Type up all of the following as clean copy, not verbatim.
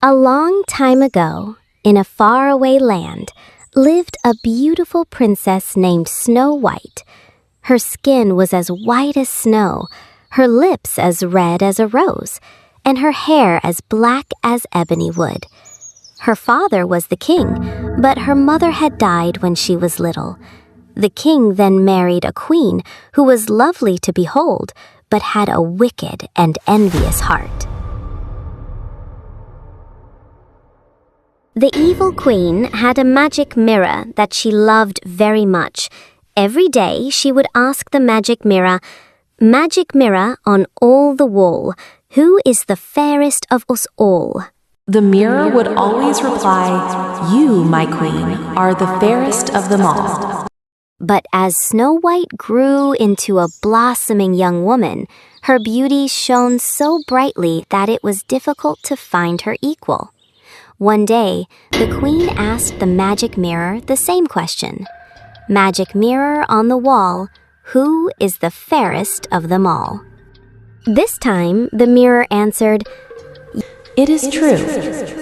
A long time ago, in a faraway land, lived a beautiful princess named Snow White. Her skin was as white as snow, her lips as red as a rose, and her hair as black as ebony wood. Her father was the king, but her mother had died when she was little. The king then married a queen who was lovely to behold, but had a wicked and envious heart. The evil queen had a magic mirror that she loved very much. Every day she would ask the magic mirror, "Magic mirror on all the wall, who is the fairest of us all?" The mirror would always reply, "You, my queen, are the fairest of them all." But as Snow White grew into a blossoming young woman, her beauty shone so brightly that it was difficult to find her equal. One day, the queen asked the magic mirror the same question. "Magic mirror on the wall, who is the fairest of them all?" This time, the mirror answered, "It is true,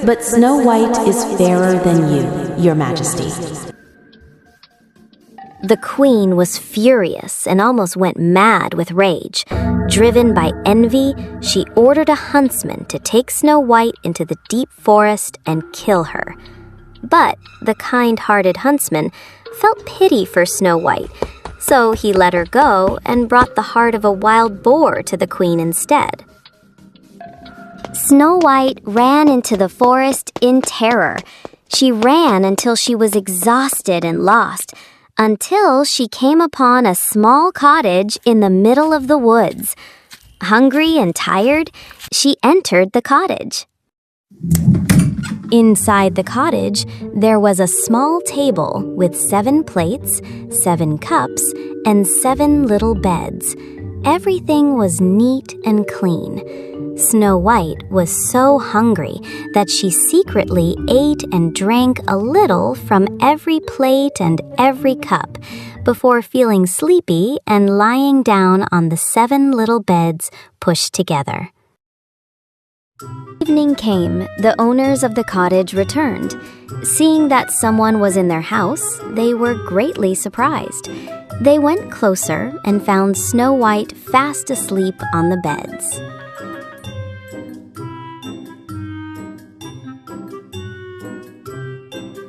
but Snow White is fairer than you, your majesty." The queen was furious and almost went mad with rage. Driven by envy, she ordered a huntsman to take Snow White into the deep forest and kill her. But the kind-hearted huntsman felt pity for Snow White, so he let her go and brought the heart of a wild boar to the queen instead. Snow White ran into the forest in terror. She ran until she was exhausted and lost, until she came upon a small cottage in the middle of the woods. Hungry and tired, she entered the cottage. Inside the cottage, there was a small table with 7 plates, 7 cups, and 7 little beds. Everything was neat and clean. Snow White was so hungry that she secretly ate and drank a little from every plate and every cup before feeling sleepy and lying down on the 7 little beds pushed together. Evening came, the owners of the cottage returned. Seeing that someone was in their house, they were greatly surprised. They went closer and found Snow White fast asleep on the beds.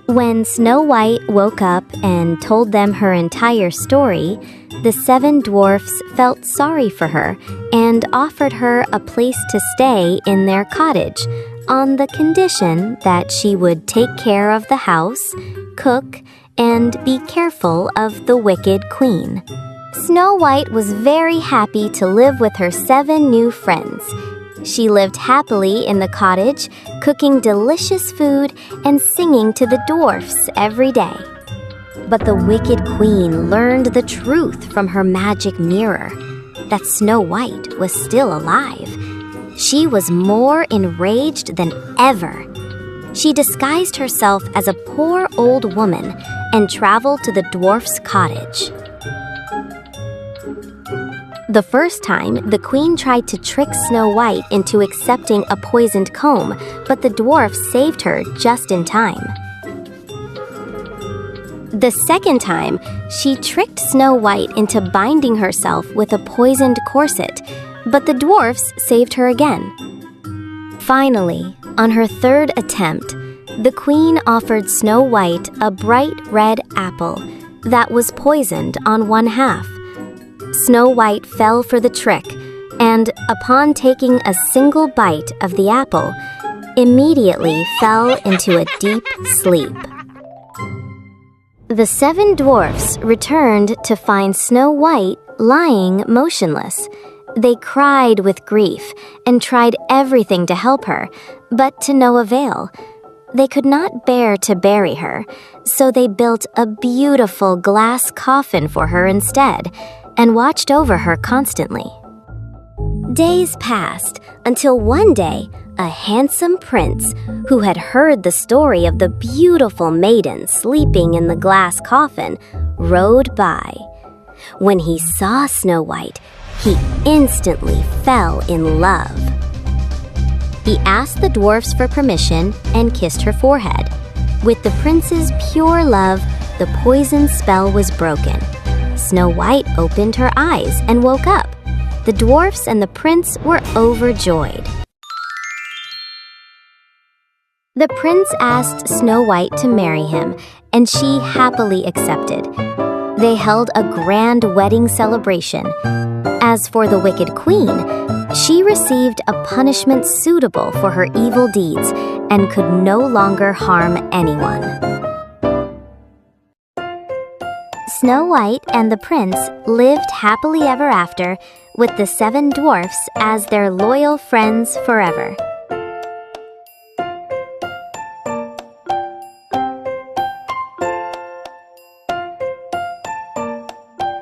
When Snow White woke up and told them her entire story, the 7 dwarfs felt sorry for her and offered her a place to stay in their cottage on the condition that she would take care of the house, cook, and be careful of the wicked queen. Snow White was very happy to live with her 7 new friends. She lived happily in the cottage, cooking delicious food and singing to the dwarfs every day. But the wicked queen learned the truth from her magic mirror, that Snow White was still alive. She was more enraged than ever. She disguised herself as a poor old woman and traveled to the dwarf's cottage. The first time, the queen tried to trick Snow White into accepting a poisoned comb, but the dwarf saved her just in time. The second time, she tricked Snow White into binding herself with a poisoned corset, but the dwarfs saved her again. Finally, on her 3rd attempt, the queen offered Snow White a bright red apple that was poisoned on one half. Snow White fell for the trick, and upon taking a single bite of the apple, immediately fell into a deep sleep. The 7 dwarfs returned to find Snow White lying motionless. They cried with grief and tried everything to help her, but to no avail. They could not bear to bury her, so they built a beautiful glass coffin for her instead, and watched over her constantly. Days passed until one day, a handsome prince, who had heard the story of the beautiful maiden sleeping in the glass coffin, rode by. When he saw Snow White, he instantly fell in love. He asked the dwarfs for permission and kissed her forehead. With the prince's pure love, the poison spell was broken. Snow White opened her eyes and woke up. The dwarfs and the prince were overjoyed. The prince asked Snow White to marry him, and she happily accepted. They held a grand wedding celebration. As for the wicked queen, she received a punishment suitable for her evil deeds and could no longer harm anyone. Snow White and the prince lived happily ever after with the 7 dwarfs as their loyal friends forever.